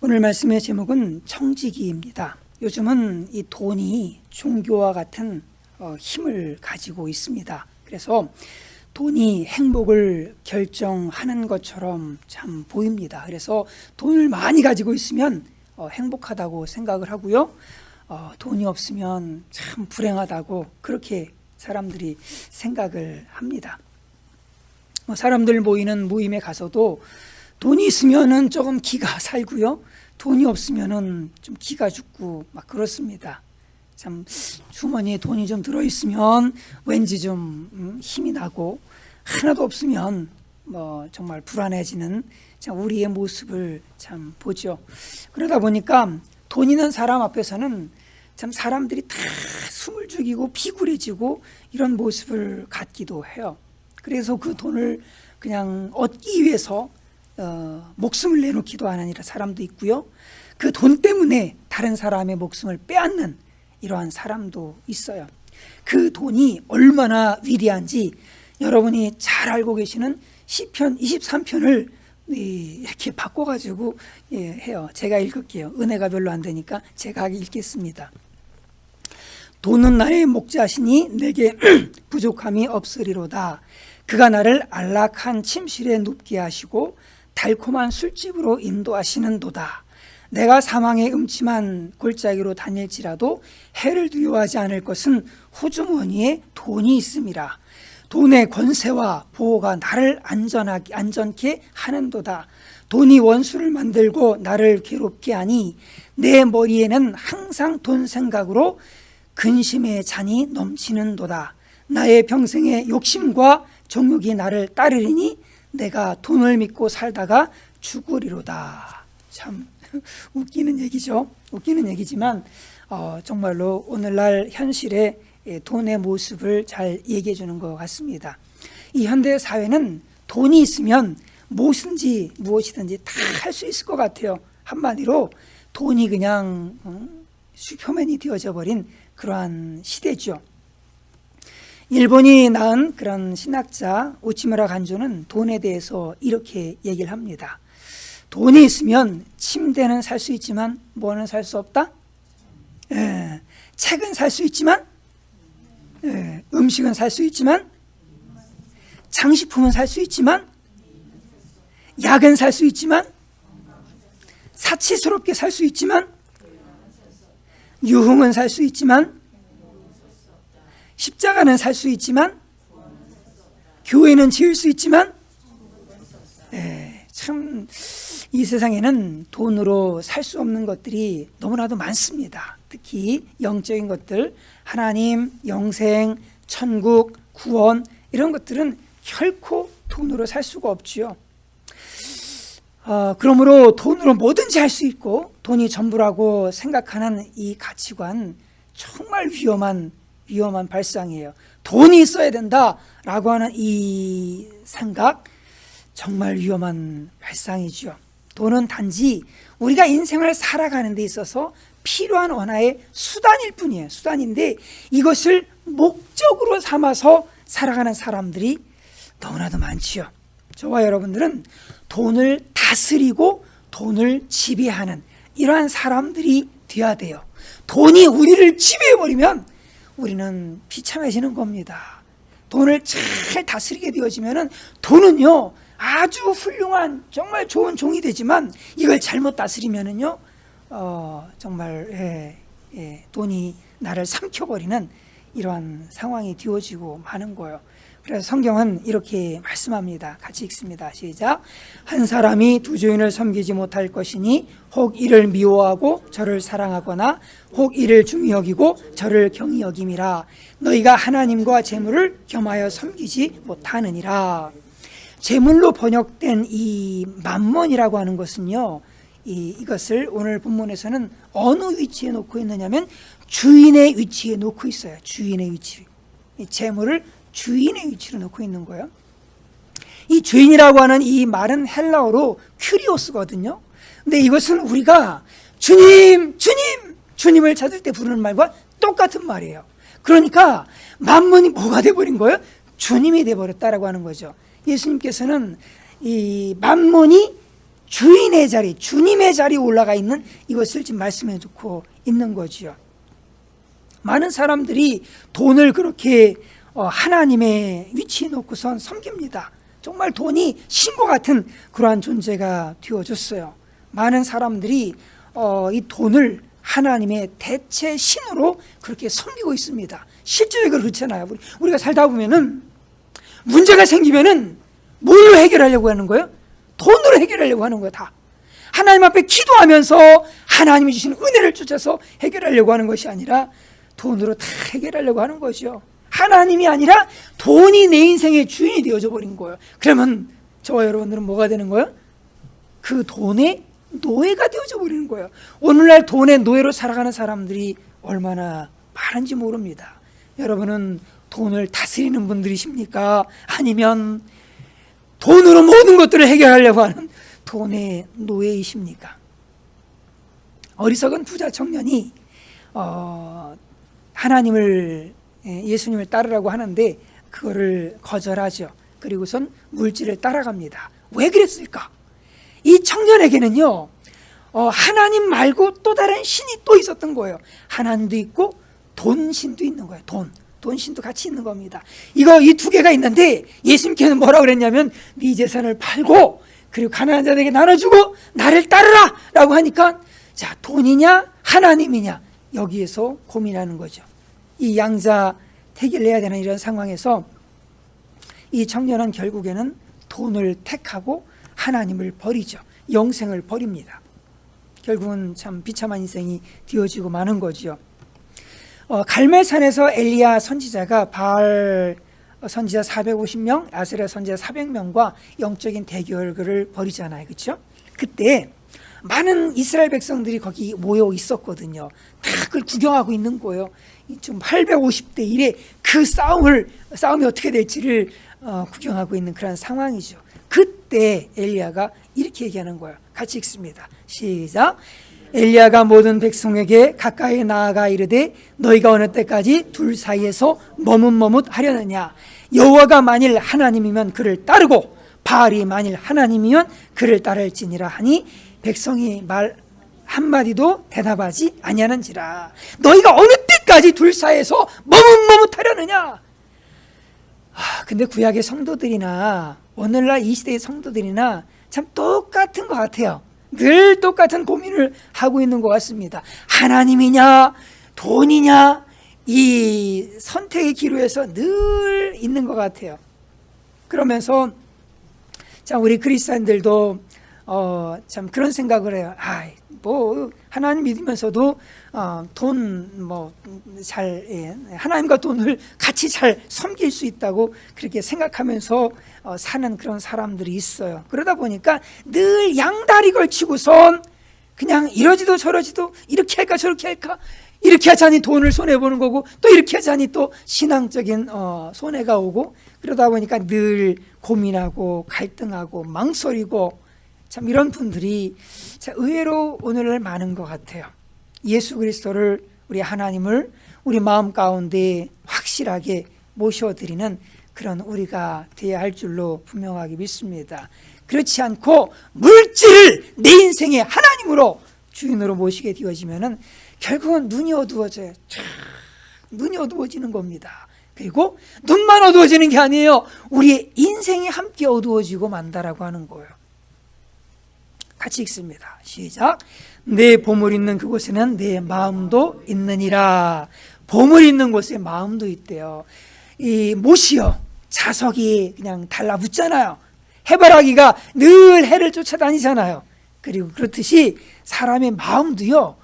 오늘 말씀의 제목은 청지기입니다. 요즘은 이 돈이 종교와 같은 힘을 가지고 있습니다. 그래서 돈이 행복을 결정하는 것처럼 참 보입니다. 그래서 돈을 많이 가지고 있으면 행복하다고 생각을 하고요. 돈이 없으면 참 불행하다고 그렇게 사람들이 생각을 합니다. 사람들 모이는 모임에 가서도 돈이 있으면은 조금 기가 살고요. 돈이 없으면은 좀 기가 죽고 막 그렇습니다. 참 주머니에 돈이 좀 들어있으면 왠지 좀 힘이 나고, 하나도 없으면 정말 불안해지는 참 우리의 모습을 참 보죠. 그러다 보니까 돈 있는 사람 앞에서는 참 사람들이 다 숨을 죽이고 비굴해지고 이런 모습을 갖기도 해요. 그래서 그 돈을 그냥 얻기 위해서 목숨을 내놓기도 하는 사람도 있고요. 그 돈 때문에 다른 사람의 목숨을 빼앗는 이러한 사람도 있어요. 그 돈이 얼마나 위대한지 여러분이 잘 알고 계시는 시편 23편을 이렇게 바꿔가지고 해요. 제가 읽을게요. 은혜가 별로 안 되니까 제가 읽겠습니다. 돈은 나의 목자시니 내게 부족함이 없으리로다. 그가 나를 안락한 침실에 눕게 하시고 달콤한 술집으로 인도하시는도다. 내가 사망의 음침한 골짜기로 다닐지라도 해를 두려워하지 않을 것은 호주머니에 돈이 있음이라. 돈의 권세와 보호가 나를 안전케 하는도다. 돈이 원수를 만들고 나를 괴롭게 하니 내 머리에는 항상 돈 생각으로 근심의 잔이 넘치는도다. 나의 평생의 욕심과 정욕이 나를 따르리니 내가 돈을 믿고 살다가 죽으리로다. 참 웃기는 얘기죠. 웃기는 얘기지만 정말로 오늘날 현실의 돈의 모습을 잘 얘기해 주는 것 같습니다. 이 현대 사회는 돈이 있으면 무엇이든지 다 할 수 있을 것 같아요. 한마디로 돈이 그냥 슈퍼맨이 되어져 버린 그러한 시대죠. 일본이 낳은 그런 신학자 오치무라 간조는 돈에 대해서 이렇게 얘기를 합니다. 돈이 있으면 침대는 살 수 있지만 뭐는 살 수 없다? 책은 살 수 있지만 음식은 살 수 있지만 장식품은 살 수 있지만 약은 살 수 있지만 사치스럽게 살 수 있지만 유흥은 살 수 있지만 십자가는 살 수 있지만 교회는 지을 수 있지만 참 이 세상에는 돈으로 살 수 없는 것들이 너무나도 많습니다. 특히 영적인 것들, 하나님, 영생, 천국, 구원 이런 것들은 결코 돈으로 살 수가 없지요. 그러므로 돈으로 뭐든지 할 수 있고 돈이 전부라고 생각하는 이 가치관 정말 위험한 발상이에요. 돈이 있어야 된다라고 하는 이 생각 정말 위험한 발상이죠. 돈은 단지 우리가 인생을 살아가는 데 있어서 필요한 하나의 수단일 뿐이에요. 수단인데 이것을 목적으로 삼아서 살아가는 사람들이 너무나도 많지요. 저와 여러분들은 돈을 다스리고 돈을 지배하는 이러한 사람들이 되어야 돼요. 돈이 우리를 지배해버리면 우리는 비참해지는 겁니다. 돈을 잘 다스리게 되어지면 돈은요 아주 훌륭한 정말 좋은 종이 되지만 이걸 잘못 다스리면은요 정말 돈이 나를 삼켜버리는 이러한 상황이 되어지고 마는 거예요. 그래서 성경은 이렇게 말씀합니다. 같이 읽습니다. 시작. 한 사람이 두 주인을 섬기지 못할 것이니 혹 이를 미워하고 저를 사랑하거나 혹 이를 중히 여기고 저를 경히 여김이라. 너희가 하나님과 재물을 겸하여 섬기지 못하느니라. 재물로 번역된 이 맘몬이라고 하는 것은요, 이것을 오늘 본문에서는 어느 위치에 놓고 있느냐면 주인의 위치에 놓고 있어요. 주인의 위치. 이 재물을 주인의 위치로 놓고 있는 거예요. 이 주인이라고 하는 이 말은 헬라어로 큐리오스거든요. 근데 이것은 우리가 주님을 찾을 때 부르는 말과 똑같은 말이에요. 그러니까 맘몬이 뭐가 돼버린 거예요? 주님이 돼버렸다라고 하는 거죠. 예수님께서는 이 맘몬이 주인의 자리, 주님의 자리에 올라가 있는 이것을 지금 말씀해 두고 있는 거지요. 많은 사람들이 돈을 그렇게 하나님의 위치에 놓고선 섬깁니다. 정말 돈이 신과 같은 그러한 존재가 되어졌어요. 많은 사람들이 이 돈을 하나님의 대체 신으로 그렇게 섬기고 있습니다. 실제로 그렇잖아요. 우리가 살다 보면은 문제가 생기면은 뭘로 해결하려고 하는 거예요? 돈으로 해결하려고 하는 거예요. 다 하나님 앞에 기도하면서 하나님이 주시는 은혜를 쫓아서 해결하려고 하는 것이 아니라 돈으로 다 해결하려고 하는 거죠. 하나님이 아니라 돈이 내 인생의 주인이 되어져 버린 거예요. 그러면 저와 여러분들은 뭐가 되는 거예요? 그 돈의 노예가 되어져 버리는 거예요. 오늘날 돈의 노예로 살아가는 사람들이 얼마나 많은지 모릅니다. 여러분은 돈을 다스리는 분들이십니까? 아니면 돈으로 모든 것들을 해결하려고 하는 돈의 노예이십니까? 어리석은 부자 청년이 하나님을, 예수님을 따르라고 하는데 그거를 거절하죠. 그리고선 물질을 따라갑니다. 왜 그랬을까? 이 청년에게는요, 하나님 말고 또 다른 신이 또 있었던 거예요. 하나님도 있고 돈신도 있는 거예요. 돈신도 같이 있는 겁니다. 이 두 개가 있는데 예수님께서는 뭐라고 그랬냐면 네 재산을 팔고 그리고 가난한 자들에게 나눠주고 나를 따르라 라고 하니까, 자, 돈이냐 하나님이냐 여기에서 고민하는 거죠. 이 양자 택일 해야 되는 이런 상황에서 이 청년은 결국에는 돈을 택하고 하나님을 버리죠. 영생을 버립니다. 결국은 참 비참한 인생이 되어지고 마는 거죠. 갈멜산에서 엘리야 선지자가 바알 선지자 450명, 아세라 선지자 400명과 영적인 대결을 벌이잖아요. 그렇죠? 그때 많은 이스라엘 백성들이 거기 모여 있었거든요. 다 그걸 구경하고 있는 거예요. 좀 850대 1의 그 싸움이 어떻게 될지를 구경하고 있는 그런 상황이죠. 그때 엘리야가 이렇게 얘기하는 거예요. 같이 읽습니다. 시작. 엘리야가 모든 백성에게 가까이 나아가 이르되 너희가 어느 때까지 둘 사이에서 머뭇머뭇하려느냐. 여호와가 만일 하나님이면 그를 따르고 바알이 만일 하나님이면 그를 따를지니라 하니 백성이 말 한마디도 대답하지 아니하는지라. 너희가 어느 때까지 둘 사이에서 머뭇머뭇하려느냐. 근데 구약의 성도들이나 오늘날 이 시대의 성도들이나 참 똑같은 것 같아요. 늘 똑같은 고민을 하고 있는 것 같습니다. 하나님이냐 돈이냐 이 선택의 기로에서 늘 있는 것 같아요. 그러면서 참 우리 그리스도인들도 참 그런 생각을 해요. 하나님 믿으면서도 하나님과 돈을 같이 잘 섬길 수 있다고 그렇게 생각하면서 사는 그런 사람들이 있어요. 그러다 보니까 늘 양다리 걸치고선 그냥 이러지도 저러지도 이렇게 할까 저렇게 할까, 이렇게 하자니 돈을 손해보는 거고 또 이렇게 하자니 또 신앙적인 손해가 오고, 그러다 보니까 늘 고민하고 갈등하고 망설이고, 참 이런 분들이 의외로 오늘날 많은 것 같아요. 예수 그리스도를, 우리 하나님을 우리 마음 가운데 확실하게 모셔드리는 그런 우리가 되어야 할 줄로 분명하게 믿습니다. 그렇지 않고 물질을 내 인생의 하나님으로 주인으로 모시게 되어지면은 결국은 눈이 어두워져요. 눈이 어두워지는 겁니다. 그리고 눈만 어두워지는 게 아니에요. 우리의 인생이 함께 어두워지고 만다라고 하는 거예요. 같이 읽습니다. 시작. 내 보물 있는 그곳에는 내 마음도 있느니라. 보물 있는 곳에 마음도 있대요. 이 못이요, 자석이 그냥 달라붙잖아요. 해바라기가 늘 해를 쫓아다니잖아요. 그리고 그렇듯이 사람의 마음도요,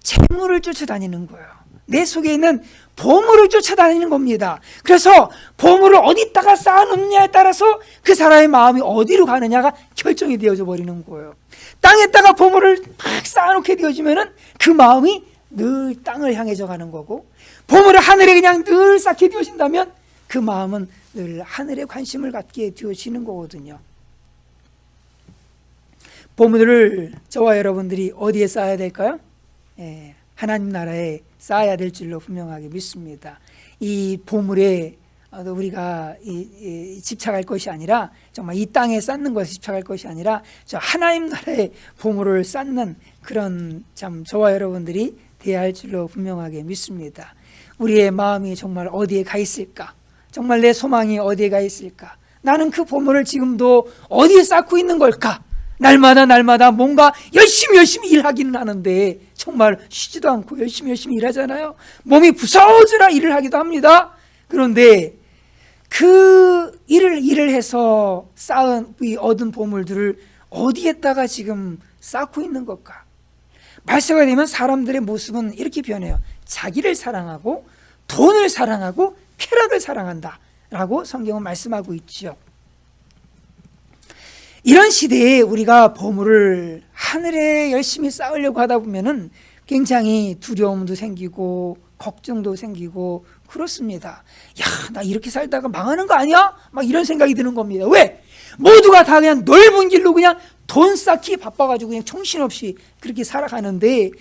재물을 쫓아다니는 거예요. 내 속에 있는 보물을 쫓아다니는 겁니다. 그래서 보물을 어디다가 쌓아놓느냐에 따라서 그 사람의 마음이 어디로 가느냐가 결정이 되어져 버리는 거예요. 땅에다가 보물을 막 쌓아놓게 되어지면은 그 마음이 늘 땅을 향해져 가는 거고, 보물을 하늘에 그냥 늘 쌓게 되어진다면 그 마음은 늘 하늘에 관심을 갖게 되어지는 거거든요. 보물을 저와 여러분들이 어디에 쌓아야 될까요? 하나님 나라에 쌓아야 될 줄로 분명하게 믿습니다. 이 보물의 우리가 집착할 것이 아니라 정말 이 땅에 쌓는 것에 집착할 것이 아니라 저 하나님 나라의 보물을 쌓는 그런 참 저와 여러분들이 돼야 할 줄로 분명하게 믿습니다. 우리의 마음이 정말 어디에 가 있을까? 정말 내 소망이 어디에 가 있을까? 나는 그 보물을 지금도 어디에 쌓고 있는 걸까? 날마다 뭔가 열심히 일하기는 하는데 정말 쉬지도 않고 열심히 일하잖아요. 몸이 부서져라 일을 하기도 합니다. 그런데 그 일을 해서 쌓은 이 얻은 보물들을 어디에다가 지금 쌓고 있는 걸까? 말세가 되면 사람들의 모습은 이렇게 변해요. 자기를 사랑하고 돈을 사랑하고 쾌락을 사랑한다 라고 성경은 말씀하고 있죠. 이런 시대에 우리가 보물을 하늘에 열심히 쌓으려고 하다 보면은 굉장히 두려움도 생기고 걱정도 생기고 그렇습니다. 야, 나 이렇게 살다가 망하는 거 아니야? 막 이런 생각이 드는 겁니다. 왜? 모두가 다 그냥 넓은 길로 그냥 돈 쌓기 바빠가지고 그냥 정신없이 그렇게 살아가는데, 야,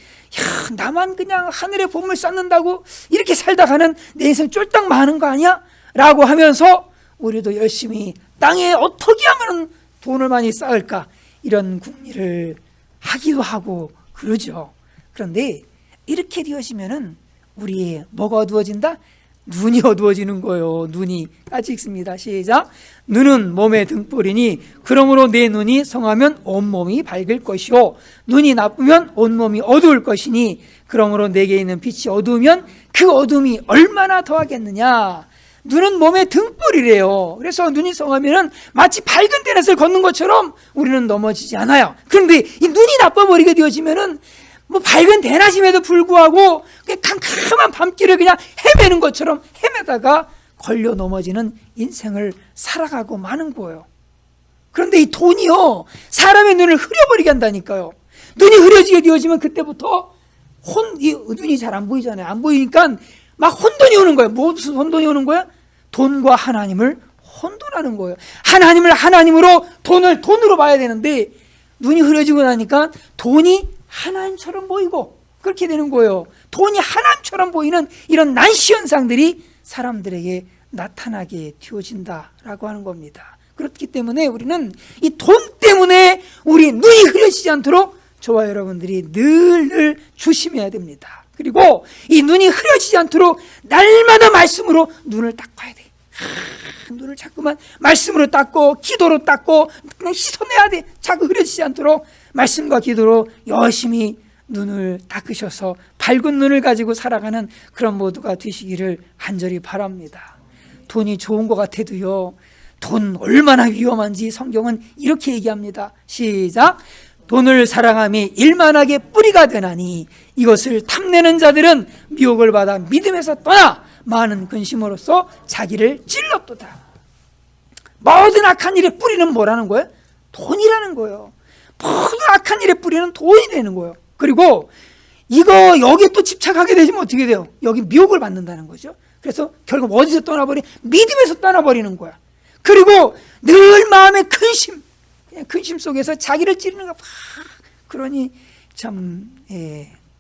나만 그냥 하늘에 보물 쌓는다고 이렇게 살다가는 내 인생 쫄딱 망하는 거 아니야? 라고 하면서 우리도 열심히 땅에 어떻게 하면 돈을 많이 쌓을까? 이런 궁리를 하기도 하고 그러죠. 그런데 이렇게 되어지면은 우리의 뭐가 어두워진다? 눈이 어두워지는 거예요. 눈이 같이 읽습니다. 시작. 눈은 몸의 등불이니 그러므로 내 눈이 성하면 온몸이 밝을 것이요 눈이 나쁘면 온몸이 어두울 것이니 그러므로 내게 있는 빛이 어두우면 그 어둠이 얼마나 더하겠느냐. 눈은 몸의 등불이래요. 그래서 눈이 성하면은 마치 밝은 대낮을 걷는 것처럼 우리는 넘어지지 않아요. 그런데 이 눈이 나빠버리게 되어지면은 뭐 밝은 대낮임에도 불구하고 그냥 캄캄한 밤길을 그냥 헤매는 것처럼 헤매다가 걸려 넘어지는 인생을 살아가고 마는 거예요. 그런데 이 돈이요, 사람의 눈을 흐려버리게 한다니까요. 눈이 흐려지게 되어지면 그때부터 눈이 잘 안 보이잖아요. 안 보이니까 막 혼돈이 오는 거예요. 무슨 혼돈이 오는 거야? 돈과 하나님을 혼돈하는 거예요. 하나님을 하나님으로, 돈을 돈으로 봐야 되는데 눈이 흐려지고 나니까 돈이 하나님처럼 보이고 그렇게 되는 거예요. 돈이 하나님처럼 보이는 이런 난시 현상들이 사람들에게 나타나게 되어진다라고 하는 겁니다. 그렇기 때문에 우리는 이 돈 때문에 우리 눈이 흐려지지 않도록 저와 여러분들이 늘 조심해야 됩니다. 그리고 이 눈이 흐려지지 않도록 날마다 말씀으로 눈을 닦아야 돼. 눈을 자꾸만 말씀으로 닦고 기도로 닦고 그냥 씻어내야 돼. 자꾸 흐려지지 않도록 말씀과 기도로 열심히 눈을 닦으셔서 밝은 눈을 가지고 살아가는 그런 모두가 되시기를 간절히 바랍니다. 돈이 좋은 것 같아도요, 돈 얼마나 위험한지 성경은 이렇게 얘기합니다. 시작. 돈을 사랑함이 일만하게 뿌리가 되나니 이것을 탐내는 자들은 미혹을 받아 믿음에서 떠나 많은 근심으로써 자기를 찔렀도다. 모든 악한 일의 뿌리는 뭐라는 거예요? 돈이라는 거예요. 모든 악한 일의 뿌리는 돈이 되는 거예요. 그리고 이거 여기에 또 집착하게 되시면 어떻게 돼요? 여기 미혹을 받는다는 거죠. 그래서 결국 어디서 떠나버리? 믿음에서 떠나버리는 거야. 그리고 늘 마음의 근심, 그냥 근심 속에서 자기를 찌르는 거. 그러니 참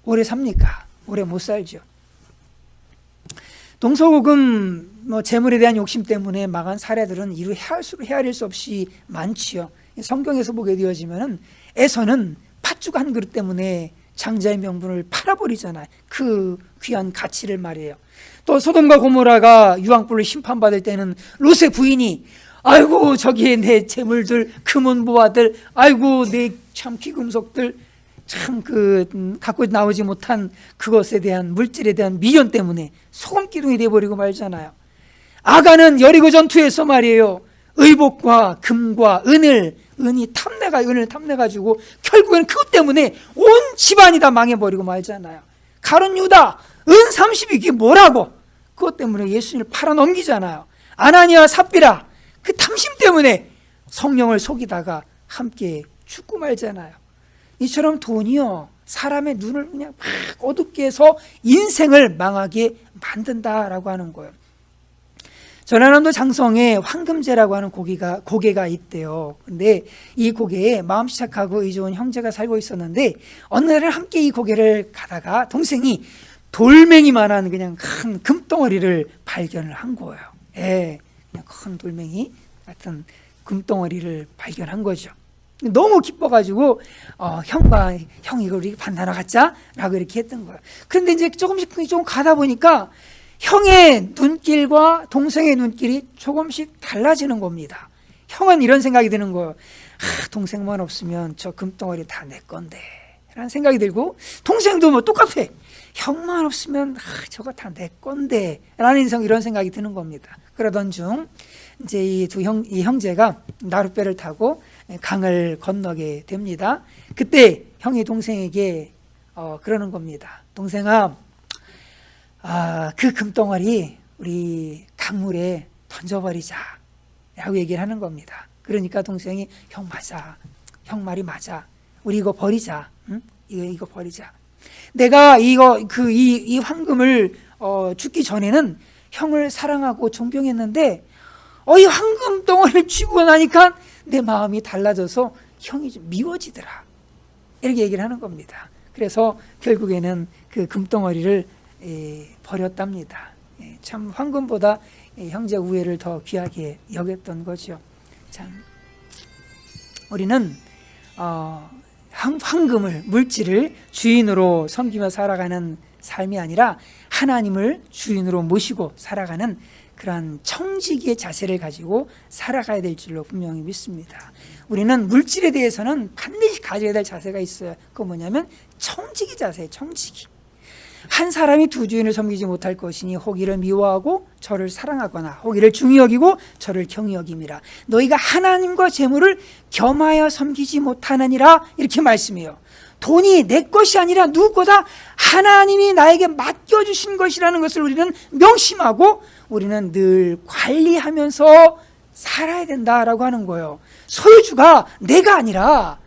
오래 삽니까? 오래 못 살죠. 동서고금 재물에 대한 욕심 때문에 망한 사례들은 이루 헤아릴 수 없이 많지요. 성경에서 보게 되어지면은 에서는 팥죽 한 그릇 때문에 장자의 명분을 팔아버리잖아요. 그 귀한 가치를 말이에요. 또 소돔과 고모라가 유황불로 심판받을 때는 롯의 부인이 아이고 저기에 내 재물들, 금은보화들, 아이고 내 참 귀금속들, 참 갖고 나오지 못한 그것에 대한 물질에 대한 미련 때문에 소금기둥이 돼버리고 말잖아요. 아가는 여리고 전투에서 말이에요, 의복과 금과 은을 탐내가지고 결국에는 그것 때문에 온 집안이 다 망해버리고 말잖아요. 가룟 유다 은 30이 이게 뭐라고? 그것 때문에 예수님을 팔아넘기잖아요. 아나니아 삽비라 그 탐심 때문에 성령을 속이다가 함께 죽고 말잖아요. 이처럼 돈이요, 사람의 눈을 그냥 막 어둡게 해서 인생을 망하게 만든다라고 하는 거예요. 전라남도 장성에 황금제라고 하는 고개가 있대요. 근데 이 고개에 마음씨 착하고 의 좋은 형제가 살고 있었는데 어느 날은 함께 이 고개를 가다가 동생이 돌멩이만한 그냥 큰 금덩어리를 발견을 한 거예요. 예, 그냥 큰 돌멩이 같은 금덩어리를 발견한 거죠. 너무 기뻐가지고 형 이거 우리 반나라 갖자라고 이렇게 했던 거예요. 그런데 이제 조금씩 좀 가다 보니까 형의 눈길과 동생의 눈길이 조금씩 달라지는 겁니다. 형은 이런 생각이 드는 거예요. 동생만 없으면 저 금덩어리 다 내 건데 라는 생각이 들고, 동생도 뭐 똑같아. 형만 없으면 저거 다 내 건데 라는 이런 생각이 드는 겁니다. 그러던 중 이제 이 형제가 나룻배를 타고 강을 건너게 됩니다. 그때 형이 동생에게 그러는 겁니다. 동생아, 그 금덩어리 우리 강물에 던져버리자 라고 얘기를 하는 겁니다. 그러니까 동생이 형 맞아, 형 말이 맞아, 우리 이거 버리자, 응? 이거 버리자. 내가 이 황금을 죽기 전에는 형을 사랑하고 존경했는데 이 황금 덩어리를 쥐고 나니까 내 마음이 달라져서 형이 좀 미워지더라, 이렇게 얘기를 하는 겁니다. 그래서 결국에는 그 금덩어리를 버렸답니다. 참 황금보다 형제 우애를 더 귀하게 여겼던 거죠. 참 우리는 황금을, 물질을 주인으로 섬기며 살아가는 삶이 아니라 하나님을 주인으로 모시고 살아가는 그러한 청지기의 자세를 가지고 살아가야 될 줄로 분명히 믿습니다. 우리는 물질에 대해서는 반드시 가져야 될 자세가 있어요. 그건 뭐냐면 청지기 자세예요. 청지기. 한 사람이 두 주인을 섬기지 못할 것이니 혹이를 미워하고 저를 사랑하거나 혹이를 중히 여기고 저를 경히 여김이라. 너희가 하나님과 재물을 겸하여 섬기지 못하느니라, 이렇게 말씀해요. 돈이 내 것이 아니라 누구 거다? 하나님이 나에게 맡겨주신 것이라는 것을 우리는 명심하고 우리는 늘 관리하면서 살아야 된다라고 하는 거예요. 소유주가 내가 아니라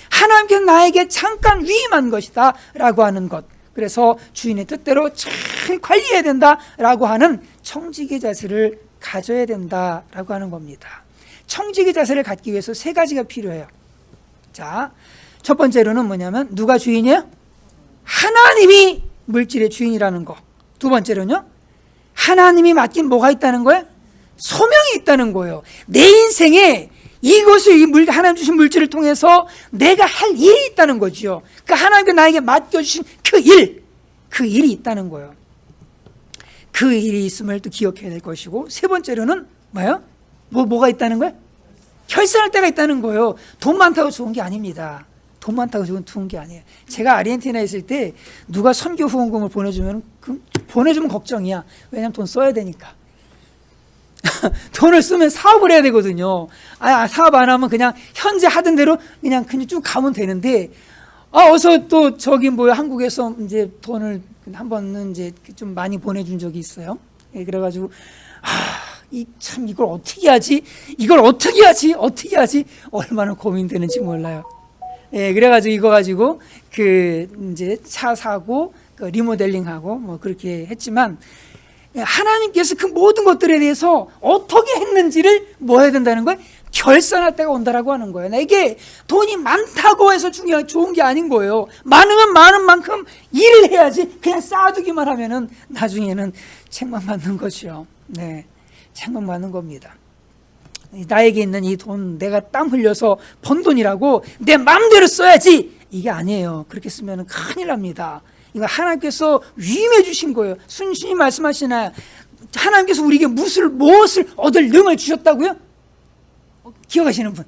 하나님께서 나에게 잠깐 위임한 것이다 라고 하는 것. 그래서 주인의 뜻대로 잘 관리해야 된다라고 하는 청지기 자세를 가져야 된다라고 하는 겁니다. 청지기 자세를 갖기 위해서 세 가지가 필요해요. 자, 첫 번째로는 뭐냐면 누가 주인이에요? 하나님이 물질의 주인이라는 거. 두 번째로는요, 하나님이 맡긴 뭐가 있다는 거예요? 소명이 있다는 거예요. 내 인생에 이것을 하나님 주신 물질을 통해서 내가 할 일이 있다는 거죠. 그러니까 하나님께 나에게 맡겨주신 그 일이 있다는 거예요. 그 일이 있음을 또 기억해야 될 것이고, 세 번째로는 뭐예요? 뭐가 있다는 거예요? 결산할 때가 있다는 거예요. 돈 많다고 좋은 게 아닙니다. 돈 많다고 좋은 게 아니에요. 제가 아르헨티나에 있을 때 누가 선교 후원금을 보내주면 걱정이야. 왜냐하면 돈 써야 되니까. 돈을 쓰면 사업을 해야 되거든요. 사업 안 하면 그냥 현재 하던 대로 그냥 쭉 가면 되는데, 어서 또 한국에서 이제 돈을 한 번은 이제 좀 많이 보내준 적이 있어요. 그래가지고 이걸 어떻게 하지? 얼마나 고민되는지 몰라요. 그래가지고 이거 가지고 이제 차 사고 리모델링하고 뭐 그렇게 했지만, 하나님께서 그 모든 것들에 대해서 어떻게 했는지를 뭐 해야 된다는 거예요? 결산할 때가 온다라고 하는 거예요. 내게 돈이 많다고 해서 좋은 게 아닌 거예요. 많으면 많은 만큼 일을 해야지 그냥 쌓아두기만 하면은 나중에는 책망받는 것이요. 네, 책망받는 겁니다. 나에게 있는 이 돈, 내가 땀 흘려서 번 돈이라고 내 마음대로 써야지, 이게 아니에요. 그렇게 쓰면 큰일 납니다. 이거 하나님께서 위임해 주신 거예요. 순순히 말씀하시나요? 하나님께서 우리에게 무엇을 얻을 능을 주셨다고요? 기억하시는 분?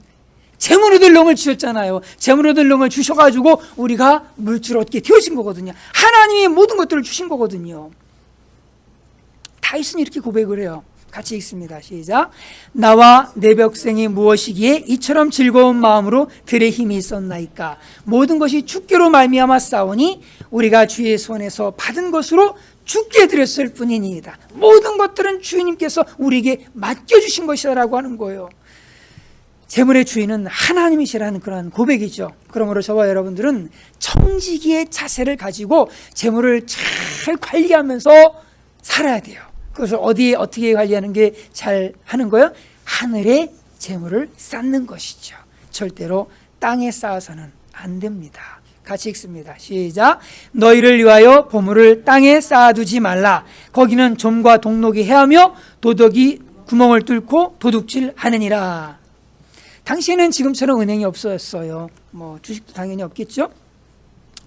재물 얻을 능을 주셨잖아요. 재물 얻을 능을 주셔가지고 우리가 물질을 얻게 되어진 거거든요. 하나님이 모든 것들을 주신 거거든요. 다윗은 이렇게 고백을 해요. 같이 읽습니다. 시작. 나와 내 벽생이 무엇이기에 이처럼 즐거운 마음으로 들의 힘이 있었나이까. 모든 것이 주께로 말미암아 싸우니 우리가 주의 손에서 받은 것으로 주께 드렸을 뿐이니이다. 모든 것들은 주님께서 우리에게 맡겨주신 것이라고 하는 거예요. 재물의 주인은 하나님이시라는 그런 고백이죠. 그러므로 저와 여러분들은 청지기의 자세를 가지고 재물을 잘 관리하면서 살아야 돼요. 그것을 어떻게 관리하는 게 잘 하는 거예요? 하늘에 재물을 쌓는 것이죠. 절대로 땅에 쌓아서는 안 됩니다. 같이 읽습니다. 시작. 너희를 위하여 보물을 땅에 쌓아두지 말라. 거기는 좀과 동록이 해하며 도둑이 구멍을 뚫고 도둑질하느니라. 당시에는 지금처럼 은행이 없었어요. 뭐 주식도 당연히 없겠죠?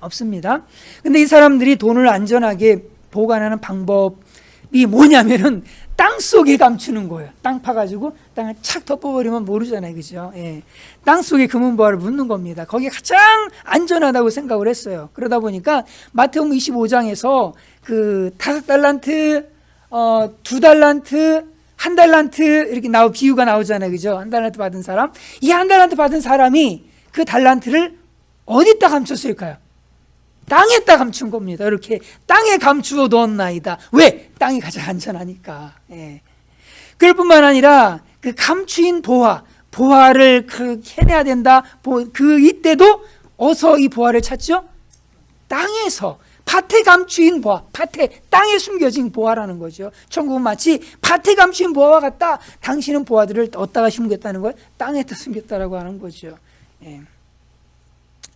없습니다. 근데 이 사람들이 돈을 안전하게 보관하는 방법이 뭐냐면은 땅 속에 감추는 거예요. 땅 파가지고 땅을 착 덮어버리면 모르잖아요. 그죠? 예. 땅 속에 금은보화를 묻는 겁니다. 거기에 가장 안전하다고 생각을 했어요. 그러다 보니까 마태복음 25장에서 그 5달란트, 2달란트, 1달란트 이렇게 비유가 나오잖아요. 그죠? 1달란트 받은 사람. 이 1달란트 받은 사람이 그 달란트를 어디다 감췄을까요? 땅에다 감춘 겁니다. 이렇게 땅에 감추어 넣었나이다. 왜? 땅이 가장 안전하니까. 예. 그럴 뿐만 아니라 그 감추인 보화를 해내야 된다. 그 이때도 어서 이 보화를 찾죠? 땅에서. 밭에 감추인 보화, 땅에 숨겨진 보화라는 거죠. 천국은 마치 밭에 감추인 보화와 같다. 당신은 보화들을 어디다가 숨겼다는 거예요? 땅에다 숨겼다라고 하는 거죠. 예.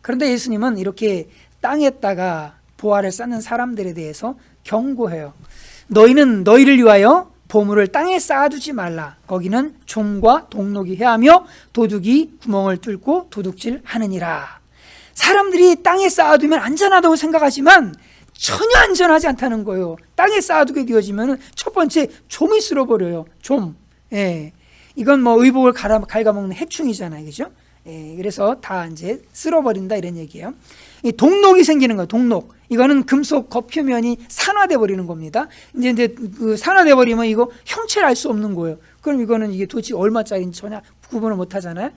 그런데 예수님은 이렇게 땅에다가 보화를 쌓는 사람들에 대해서 경고해요. 너희는 너희를 위하여 보물을 땅에 쌓아두지 말라. 거기는 좀과 동록이 해하며 도둑이 구멍을 뚫고 도둑질하느니라. 사람들이 땅에 쌓아두면 안전하다고 생각하지만 전혀 안전하지 않다는 거예요. 땅에 쌓아두게 되어지면 첫 번째 좀이 쓸어버려요. 좀. 예. 이건 뭐 의복을 갉아먹는 해충이잖아요. 그죠? 예. 그래서 다 이제 쓸어버린다 이런 얘기예요. 이 동록이 생기는 거예요. 동록. 이거는 금속 겉표면이 산화돼 버리는 겁니다. 이제 그 산화돼 버리면 이거 형체를 알 수 없는 거예요. 그럼 이거는 이게 도대체 얼마짜리인지 전혀 구분을 못 하잖아요.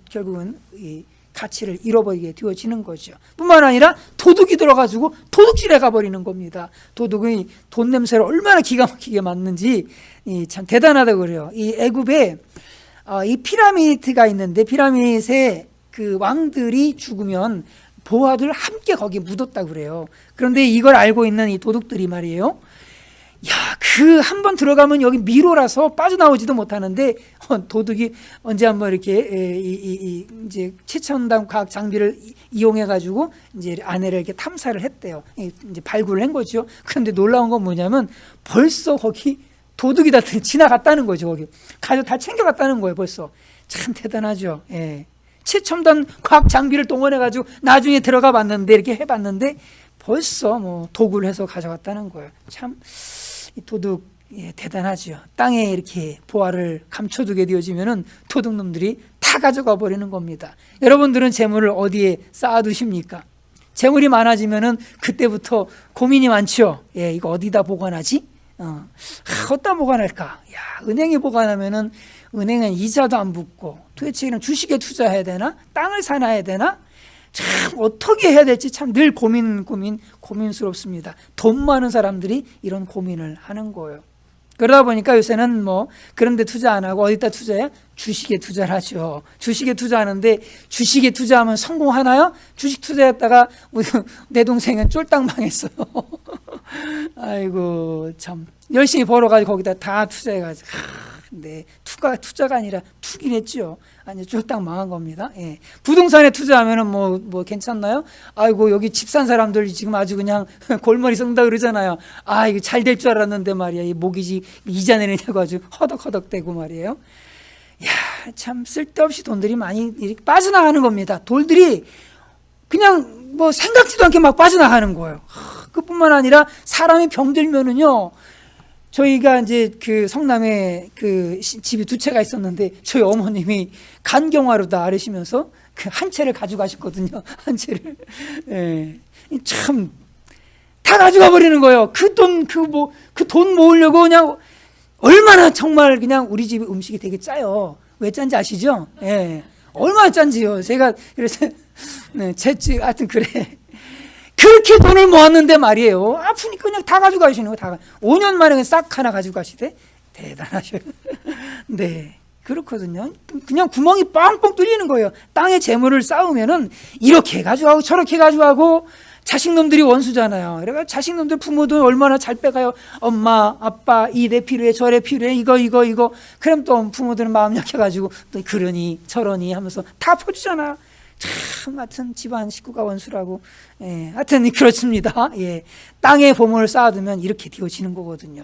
결국은 이 가치를 잃어버리게 되어지는 거죠. 뿐만 아니라 도둑이 들어가지고 도둑질해 가버리는 겁니다. 도둑이 돈 냄새를 얼마나 기가 막히게 맡는지 참 대단하다고 그래요. 이 애굽에 이 피라미드가 있는데 피라미드에 그 왕들이 죽으면 보화들 함께 거기에 묻었다고 그래요. 그런데 이걸 알고 있는 이 도둑들이 말이에요. 야, 그 한 번 들어가면 여기 미로라서 빠져나오지도 못하는데 도둑이 언제 한번 이렇게 이제 최첨단 과학 장비를 이용해 가지고 이제 안에를 이렇게 탐사를 했대요. 이제 발굴을 한 거죠. 그런데 놀라운 건 뭐냐면 벌써 거기 도둑이 다 지나갔다는 거죠. 거기 가져 다 챙겨갔다는 거예요. 벌써 참 대단하죠. 예. 최첨단 과학 장비를 동원해 가지고 나중에 들어가 봤는데 이렇게 해봤는데 벌써 뭐 도구를 해서 가져갔다는 거예요. 참 이 도둑 대단하죠. 땅에 이렇게 보화를 감춰두게 되어지면은 도둑놈들이 다 가져가 버리는 겁니다. 여러분들은 재물을 어디에 쌓아두십니까? 재물이 많아지면은 그때부터 고민이 많죠. 예, 이거 어디다 보관하지? 어디다 보관할까? 야, 은행에 보관하면은 은행은 이자도 안 붙고 도대체 이런 주식에 투자해야 되나? 땅을 사놔야 되나? 참 어떻게 해야 될지 참 늘 고민스럽습니다. 돈 많은 사람들이 이런 고민을 하는 거예요. 그러다 보니까 요새는 뭐 그런 데 투자 안 하고 어디다 투자해요? 주식에 투자를 하죠. 주식에 투자하는데 주식에 투자하면 성공하나요? 주식 투자했다가 내 동생은 쫄딱 망했어요. 아이고 참 열심히 벌어가지고 거기다 다 투자해가지고 네, 투자가 아니라 투기를 했죠. 아니 쫄딱 망한 겁니다. 예. 부동산에 투자하면은 뭐 괜찮나요? 아이고 여기 집 산 사람들 지금 아주 그냥 골머리 썩다 그러잖아요. 아 이거 잘 될 줄 알았는데 말이야. 이 모기지 이자 내느냐고 아주 허덕허덕대고 말이에요. 야, 참 쓸데없이 돈들이 많이 이렇게 빠져나가는 겁니다. 돌들이 그냥 뭐 생각지도 않게 막 빠져나가는 거예요. 그뿐만 아니라 사람이 병들면은요. 저희가 이제 그 성남에 그 집이 2채가 있었는데 저희 어머님이 간경화로다 앓으시면서 그 한 채를 가져가셨거든요. 한 채를. 예. 참 다 가져가 버리는 거예요. 그 돈 모으려고 그냥 얼마나 정말 그냥 우리 집 음식이 되게 짜요. 왜 짠지 아시죠? 예. 얼마나 짠지요. 제가 그래서 네, 하여튼 그래. 그렇게 돈을 모았는데 말이에요. 아프니까 그냥 다 가져가시는 거 다. 5년 만에 그냥 싹 하나 가져가시대. 대단하셔요. 네, 그렇거든요. 그냥 구멍이 뻥뻥 뚫리는 거예요. 땅에 재물을 쌓으면은 이렇게 가져가고 저렇게 가져가고 자식놈들이 원수잖아요. 그러니까 자식놈들 부모도 얼마나 잘 빼가요. 엄마, 아빠, 이래 필요해, 저래 필요해, 이거. 그럼 또 부모들은 마음 약해가지고 또 그러니 저러니 하면서 다 퍼주잖아요. 참 하여튼 집안 식구가 원수라고. 하여튼 그렇습니다. 땅에 보물을 쌓아두면 이렇게 되어지는 거거든요.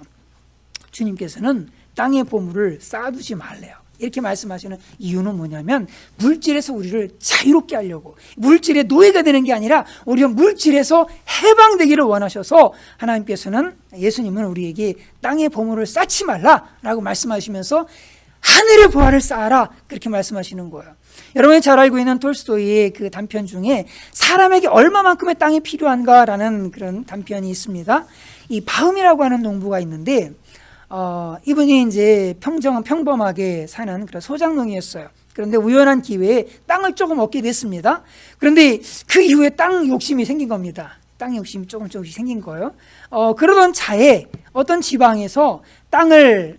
주님께서는 땅에 보물을 쌓아두지 말래요. 이렇게 말씀하시는 이유는 뭐냐면 물질에서 우리를 자유롭게 하려고, 물질의 노예가 되는 게 아니라 오히려 물질에서 해방되기를 원하셔서 하나님께서는, 예수님은 우리에게 땅에 보물을 쌓지 말라라고 말씀하시면서 하늘의 보화를 쌓아라, 그렇게 말씀하시는 거예요. 여러분이 잘 알고 있는 톨스토이의 그 단편 중에 사람에게 얼마만큼의 땅이 필요한가라는 그런 단편이 있습니다. 이 바움이라고 하는 농부가 있는데 이분이 이제 평범하게 사는 그런 소작농이었어요. 그런데 우연한 기회에 땅을 조금 얻게 됐습니다. 그런데 그 이후에 땅 욕심이 생긴 겁니다. 땅 욕심이 조금씩 생긴 거예요. 그러던 차에 어떤 지방에서 땅을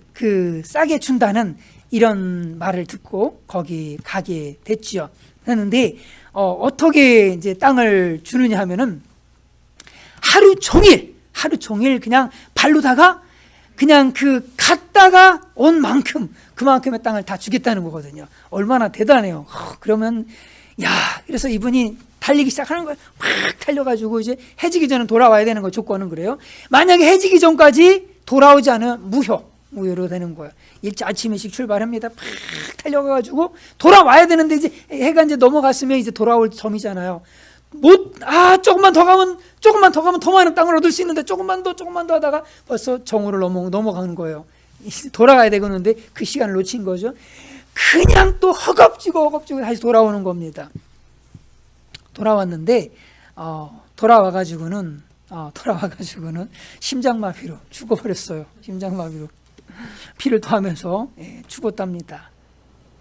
싸게 준다는 이런 말을 듣고 거기 가게 됐죠. 그런데 어떻게 이제 땅을 주느냐 하면은 하루 종일 그냥 발로다가 그냥 갔다가 온 만큼 그만큼의 땅을 다 주겠다는 거거든요. 얼마나 대단해요. 그러면 그래서 이분이 달리기 시작하는 거예요. 막 달려가지고 이제 해지기 전에 돌아와야 되는 거, 조건은 그래요. 만약에 해지기 전까지 돌아오지 않으면 무효로 되는 거예요. 일찍 아침 일찍 출발합니다. 막 달려가가지고 돌아와야 되는데 이제 해가 이제 넘어갔으면 이제 돌아올 점이잖아요. 조금만 더 가면 더 많은 땅을 얻을 수 있는데 조금만 더 하다가 벌써 정오를 넘어가는 거예요. 돌아가야 되겠는데 그 시간을 놓친 거죠. 그냥 또 허겁지겁 다시 돌아오는 겁니다. 돌아왔는데 돌아와가지고는 심장마비로 죽어버렸어요. 심장마비로 피를 토하면서 죽었답니다.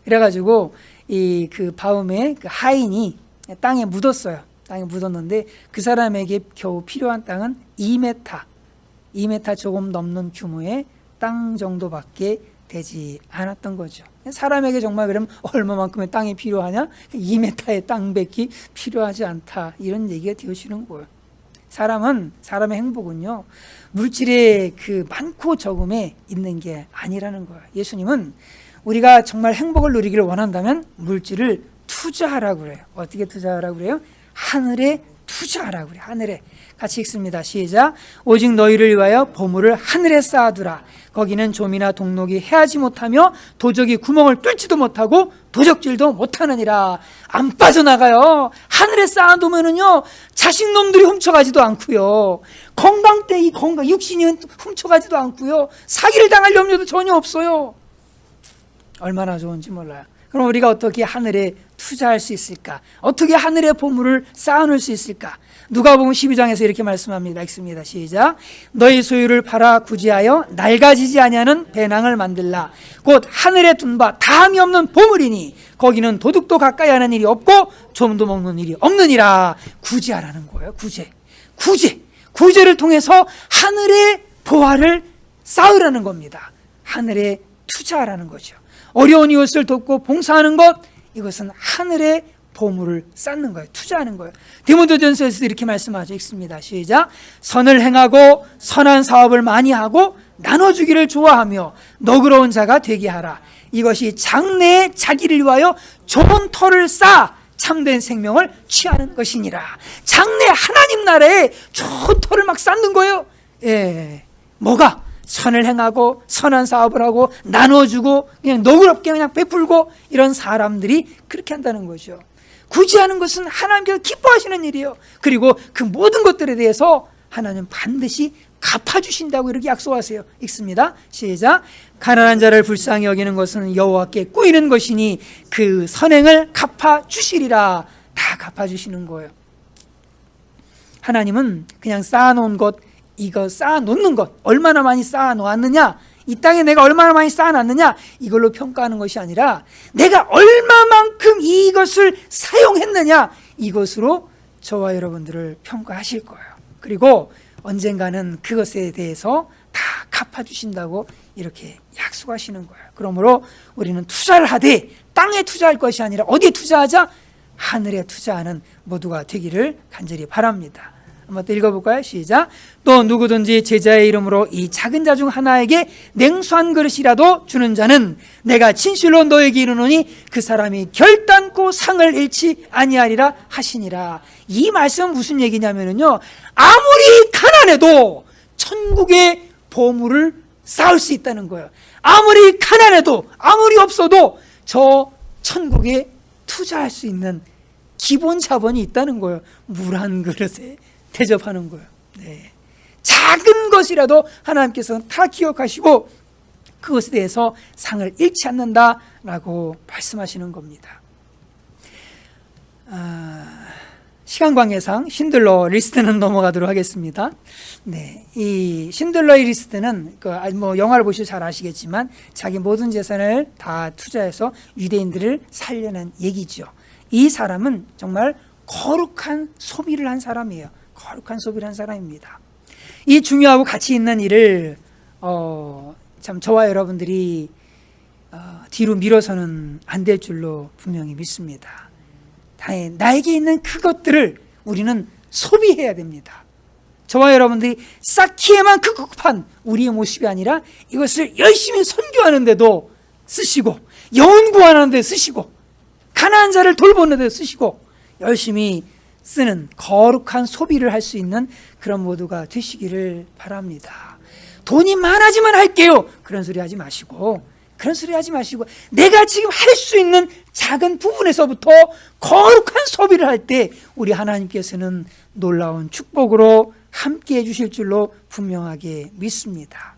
그래가지고 그 바움의 그 하인이 땅에 묻었어요. 땅에 묻었는데 그 사람에게 겨우 필요한 땅은 2m 조금 넘는 규모의 땅 정도밖에 되지 않았던 거죠. 사람에게 정말 그러면 얼마만큼의 땅이 필요하냐? 2m의 땅밖에 필요하지 않다, 이런 얘기가 되어지는 거예요. 사람의 행복은요, 물질의 그 많고 적음에 있는 게 아니라는 거예요. 예수님은 우리가 정말 행복을 누리기를 원한다면 물질을 투자하라고 그래요. 어떻게 투자하라고 그래요? 하늘에 투자하라고 그래요. 하늘에. 같이 읽습니다. 시작. 오직 너희를 위하여 보물을 하늘에 쌓아두라. 거기는 좀이나 동록이 해하지 못하며 도적이 구멍을 뚫지도 못하고 도적질도 못하느니라. 안 빠져나가요. 하늘에 쌓아두면은요, 자식놈들이 훔쳐가지도 않고요, 육신이 훔쳐가지도 않고요, 사기를 당할 염려도 전혀 없어요. 얼마나 좋은지 몰라요. 그럼 우리가 어떻게 하늘에 투자할 수 있을까? 어떻게 하늘의 보물을 쌓아놓을 수 있을까? 누가복음 12장에서 이렇게 말씀합니다. 읽습니다. 시작. 너희 소유를 팔아 구제하여 낡아지지 아니하는 배낭을 만들라. 곧 하늘에 둔 바 다함이 없는 보물이니 거기는 도둑도 가까이 하는 일이 없고 좀도 먹는 일이 없느니라. 구제하라는 거예요. 구제를 통해서 하늘의 보화를 쌓으라는 겁니다. 하늘에 투자하라는 거죠. 어려운 이웃을 돕고 봉사하는 것, 이것은 하늘의 보물을 쌓는 거예요. 투자하는 거예요. 디모데전서에서 이렇게 말씀하죠. 읽습니다. 시작. 선을 행하고 선한 사업을 많이 하고 나눠주기를 좋아하며 너그러운 자가 되게 하라. 이것이 장래에 자기를 위하여 좋은 터를 쌓아 참된 생명을 취하는 것이니라. 장래 하나님 나라에 좋은 터를 막 쌓는 거예요. 뭐가? 선을 행하고 선한 사업을 하고 나눠주고 그냥 너그럽게 그냥 베풀고, 이런 사람들이 그렇게 한다는 거죠. 구제하는 것은 하나님께서 기뻐하시는 일이에요. 그리고 그 모든 것들에 대해서 하나님 반드시 갚아주신다고 이렇게 약속하세요. 읽습니다. 시작. 가난한 자를 불쌍히 여기는 것은 여호와께 꾸이는 것이니 그 선행을 갚아주시리라. 다 갚아주시는 거예요. 하나님은 그냥 쌓아놓은 것, 이거 쌓아놓는 것, 얼마나 많이 쌓아놓았느냐, 이 땅에 내가 얼마나 많이 쌓아놨느냐, 이걸로 평가하는 것이 아니라 내가 얼마만큼 이것을 사용했느냐, 이것으로 저와 여러분들을 평가하실 거예요. 그리고 언젠가는 그것에 대해서 다 갚아주신다고 이렇게 약속하시는 거예요. 그러므로 우리는 투자를 하되 땅에 투자할 것이 아니라 어디에 투자하자? 하늘에 투자하는 모두가 되기를 간절히 바랍니다. 한번 또 읽어볼까요? 시작. 또 누구든지 제자의 이름으로 이 작은 자 중 하나에게 냉수 한 그릇이라도 주는 자는 내가 진실로 너에게 이르노니 그 사람이 결단코 상을 잃지 아니하리라 하시니라. 이 말씀은 무슨 얘기냐면요, 아무리 가난해도 천국의 보물을 쌓을 수 있다는 거예요. 아무리 가난해도, 아무리 없어도 저 천국에 투자할 수 있는 기본 자본이 있다는 거예요. 물 한 그릇에 대접하는 거예요. 네. 작은 것이라도 하나님께서는 다 기억하시고 그것에 대해서 상을 잃지 않는다라고 말씀하시는 겁니다. 시간 관계상 신들러 리스트는 넘어가도록 하겠습니다. 네, 이 신들러의 리스트는 영화를 보시면 잘 아시겠지만 자기 모든 재산을 다 투자해서 유대인들을 살려낸 얘기죠. 이 사람은 정말 거룩한 소비를 한 사람이에요. 거룩한 소비를 한 사람입니다. 이 중요하고 가치 있는 일을 참 저와 여러분들이 뒤로 밀어서는 안 될 줄로 분명히 믿습니다. 나에게 있는 그것들을 우리는 소비해야 됩니다. 저와 여러분들이 쌓기에만 급급한 우리의 모습이 아니라 이것을 열심히 선교하는 데도 쓰시고, 영혼 구하는 데 쓰시고, 가난한 자를 돌보는 데 쓰시고, 열심히 쓰는 거룩한 소비를 할 수 있는 그런 모두가 되시기를 바랍니다. 돈이 많아지면 할게요, 그런 소리 하지 마시고, 내가 지금 할 수 있는 작은 부분에서부터 거룩한 소비를 할 때 우리 하나님께서는 놀라운 축복으로 함께 해주실 줄로 분명하게 믿습니다.